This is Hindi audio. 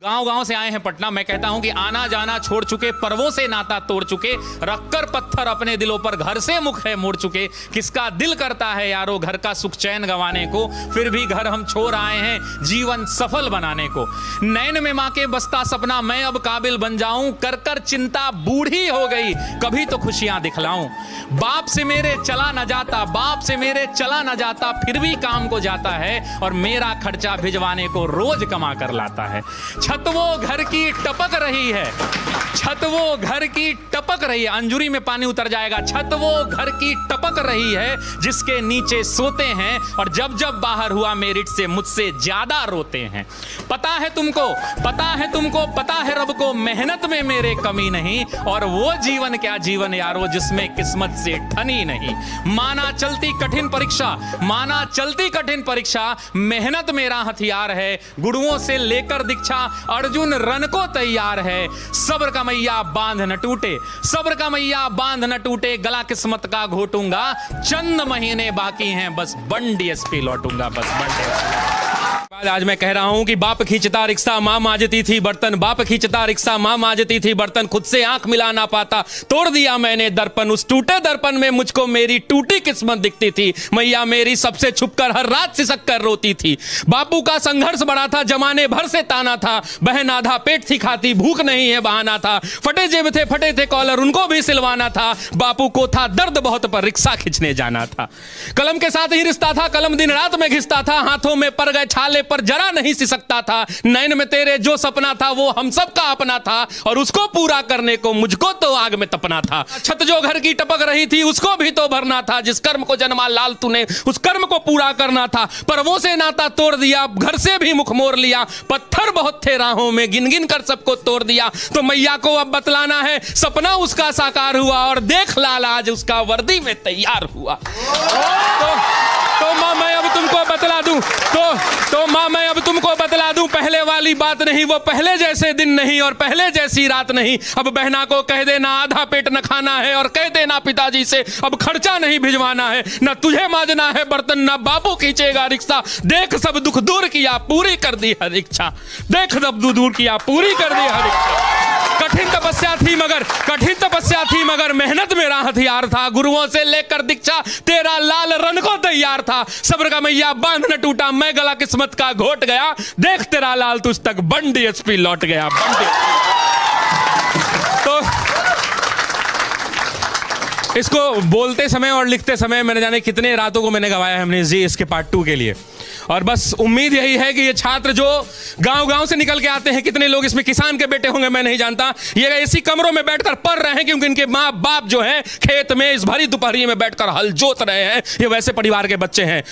गांव गांव से आए हैं पटना। मैं कहता हूं कि आना जाना छोड़ चुके, पर्वों से नाता तोड़ चुके, रखकर पत्थर अपने दिलों पर घर से मुख है मोड़ चुके। किसका दिल करता है यारो घर का सुख चैन गंवाने को, फिर भी घर हम छोड़ आए हैं जीवन सफल बनाने को। नैन में मां के बसता सपना मैं अब काबिल बन जाऊं, कर कर चिंता बूढ़ी हो गई कभी तो खुशियां दिखलाऊं। बाप से मेरे चला न जाता, बाप से मेरे चला न जाता, फिर भी काम को जाता है और मेरा खर्चा भिजवाने को रोज कमा कर लाता है। छत वो घर की टपक रही है, छत वो घर की टपक रही है, अंजुरी में पानी उतर जाएगा। छत वो घर की टपक रही है जिसके नीचे सोते हैं, और जब जब बाहर हुआ मेरिट से मुझसे ज्यादा रोते हैं। पता है तुमको, पता है तुमको, पता है रब को मेहनत में मेरे कमी नहीं, और वो जीवन क्या जीवन यारो जिसमें किस्मत से ठनी नहीं। माना चलती कठिन परीक्षा, माना चलती कठिन परीक्षा, मेहनत मेरा हथियार है, गुरुओं से लेकर दीक्षा अर्जुन रन को तैयार है। सब्र का मैया बांध न टूटे, सब्र का मैया बांध न टूटे, गला किस्मत का घोटूंगा, चंद महीने बाकी हैं बस बन डीएसपी लौटूंगा, बस बन डीएसपी। आज मैं कह रहा हूं कि बाप खींचता रिक्शा मां मांजती थी बर्तन, बाप खींचता रिक्शा मां मांजती थी बर्तन, खुद से आंख मिला ना पाता तोड़ दिया मैंने दर्पण। उस टूटे दर्पण में मुझको मेरी टूटी किस्मत दिखती थी, मैया मेरी सबसे छुपकर हर रात सिसक कर रोती थी। बापू का संघर्ष बड़ा था, जमाने भर से ताना था, बहन आधा पेट थी खाती, भूख नहीं है बहाना था, फटे जेब थे फटे थे कॉलर उनको भी सिलवाना था। बापू को था दर्द बहुत पर रिक्शा खींचने जाना था। कलम के साथ ही रिश्ता था, कलम दिन रात में घिसता था, हाथों में पर गए छाले पर जरा नहीं सिसकता था। नैन में तेरे जो सपना था वो हम सब का अपना था, और उसको पूरा करने को मुझको तो आग में तपना था। छत जो घर की टपक रही थी उसको भी तो भरना था, जिस कर्म को जन्मा लाल तूने उस कर्म को पूरा करना था। पर्वों से नाता तोड़ दिया, घर से भी मुख मोड़ लिया, पत्थर बहुत थे राहों में गिन गिन कर सबको तोड़ दिया। तो मैया को अब बतलाना है सपना उसका साकार हुआ, और देख लाल आज उसका वर्दी में तैयार हुआ। तो मां मैं अब तुमको बतला दूं, तो मां मैं अब तुमको बतला दूं, पहले वाली बात नहीं, वो पहले जैसे दिन नहीं और पहले जैसी रात नहीं। अब बहना को कह देना आधा पेट न खाना है, और कह देना पिताजी से अब खर्चा नहीं भिजवाना है। न तुझे मांजना है बर्तन, न बापू खींचेगा रिक्शा, देख सब दुख दूर किया पूरी कर दी हर इच्छा, देख सब दुख दूर किया पूरी कर दी हर इच्छा। कठिन तपस्या थी मगर, कठिन तपस्या थी मगर मेहनत मेरा हथियार था, गुरुओं से लेकर दीक्षा तेरा लाल रन को तैयार था। सब्र का मैया बांध न टूटा, मैं गला किस्मत का घोट गया, देख तेरा लाल तुझ तक बन डीएसपी लौट गया, बन डीएसपी। तो इसको बोलते समय और लिखते समय मैंने जाने कितने रातों को मैंने गवाया है हमने जी इसके पार्ट 2 के लिए। और बस उम्मीद यही है कि ये छात्र जो गांव-गांव से निकल के आते हैं, कितने लोग इसमें किसान के बेटे होंगे मैं नहीं जानता, ये ऐसी कमरों में बैठकर पढ़ रहे हैं क्योंकि इनके माँ बाप जो है खेत में इस भरी दोपहरी में बैठकर हल जोत रहे हैं, ये वैसे परिवार के बच्चे हैं।